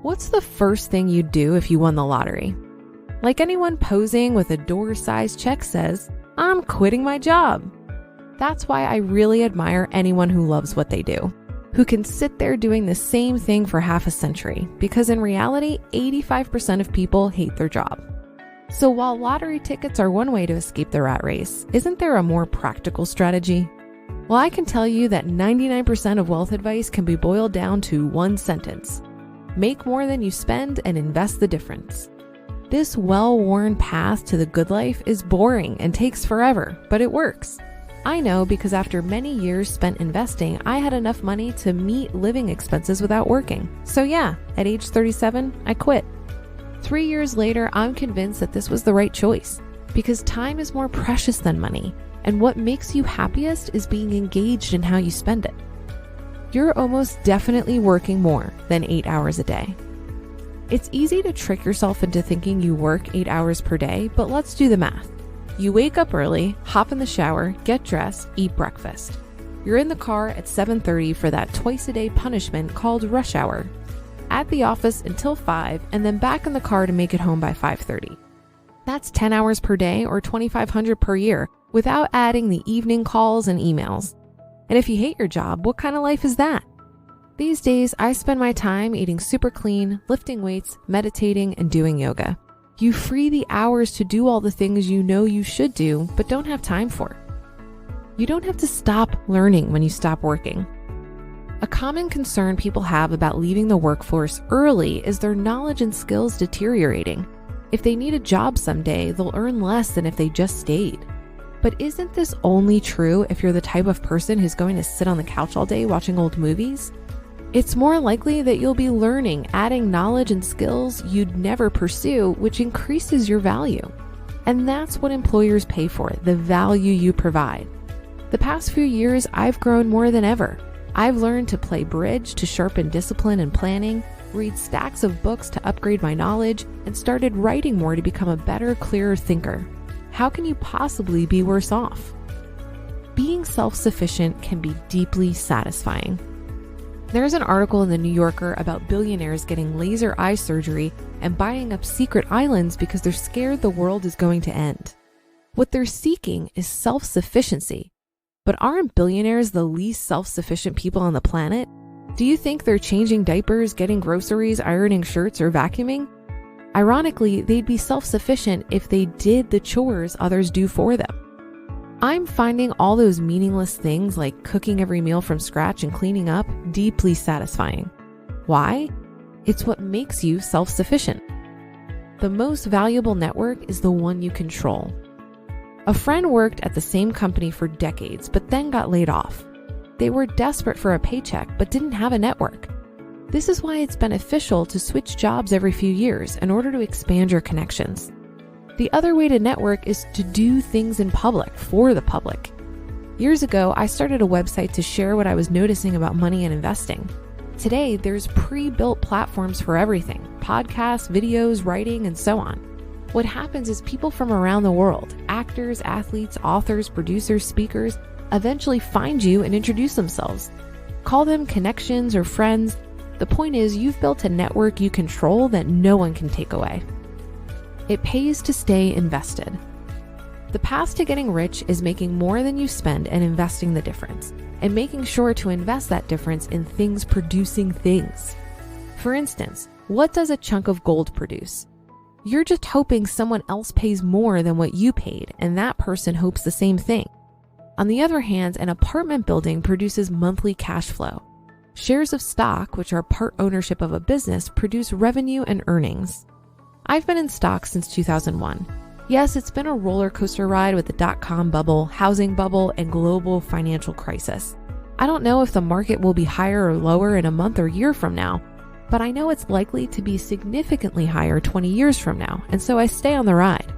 What's the first thing you'd do if you won the lottery? Like anyone posing with a door-sized check says, I'm quitting my job. That's why I really admire anyone who loves what they do, who can sit there doing the same thing for half a century, because in reality, 85% of people hate their job. So while lottery tickets are one way to escape the rat race, isn't there a more practical strategy? Well, I can tell you that 99% of wealth advice can be boiled down to one sentence. Make more than you spend and invest the difference. This well-worn path to the good life is boring and takes forever, but it works. I know because after many years spent investing, I had enough money to meet living expenses without working. So yeah, at age 37, I quit. 3 years later, I'm convinced that this was the right choice because time is more precious than money, and what makes you happiest is being engaged in how you spend it. You're almost definitely working more than 8 hours a day. It's easy to trick yourself into thinking you work 8 hours per day, but let's do the math. You wake up early, hop in the shower, get dressed, eat breakfast. You're in the car at 7:30 for that twice-a-day punishment called rush hour. At the office until 5, and then back in the car to make it home by 5:30. That's 10 hours per day or $2,500 per year without adding the evening calls and emails. And if you hate your job, what kind of life is that? These days, I spend my time eating super clean, lifting weights, meditating, and doing yoga. You free the hours to do all the things you know you should do, but don't have time for. You don't have to stop learning when you stop working. A common concern people have about leaving the workforce early is their knowledge and skills deteriorating. If they need a job someday, they'll earn less than if they just stayed. But isn't this only true if you're the type of person who's going to sit on the couch all day watching old movies? It's more likely that you'll be learning, adding knowledge and skills you'd never pursue, which increases your value. And that's what employers pay for, the value you provide. The past few years, I've grown more than ever. I've learned to play bridge to sharpen discipline and planning, read stacks of books to upgrade my knowledge, and started writing more to become a better, clearer thinker. How can you possibly be worse off? Being self-sufficient can be deeply satisfying. There's an article in The New Yorker about billionaires getting laser eye surgery and buying up secret islands because they're scared the world is going to end. What they're seeking is self-sufficiency. But aren't billionaires the least self-sufficient people on the planet? Do you think they're changing diapers, getting groceries, ironing shirts, or vacuuming? Ironically, they'd be self-sufficient if they did the chores others do for them. I'm finding all those meaningless things like cooking every meal from scratch and cleaning up deeply satisfying. Why? It's what makes you self-sufficient. The most valuable network is the one you control. A friend worked at the same company for decades, but then got laid off. They were desperate for a paycheck, but didn't have a network. This is why it's beneficial to switch jobs every few years in order to expand your connections. The other way to network is to do things in public for the public. Years ago, I started a website to share what I was noticing about money and investing. Today, there's pre-built platforms for everything: podcasts, videos, writing, and so on. What happens is people from around the world, actors, athletes, authors, producers, speakers, eventually find you and introduce themselves. Call them connections or friends. The point is, you've built a network you control that no one can take away. It pays to stay invested. The path to getting rich is making more than you spend and investing the difference, and making sure to invest that difference in things producing things. For instance, what does a chunk of gold produce? You're just hoping someone else pays more than what you paid, and that person hopes the same thing. On the other hand, an apartment building produces monthly cash flow. Shares of stock, which are part ownership of a business, produce revenue and earnings. I've been in stocks since 2001. Yes, it's been a roller coaster ride with the dot-com bubble, housing bubble, and global financial crisis. I don't know if the market will be higher or lower in a month or year from now, but I know it's likely to be significantly higher 20 years from now, and so I stay on the ride.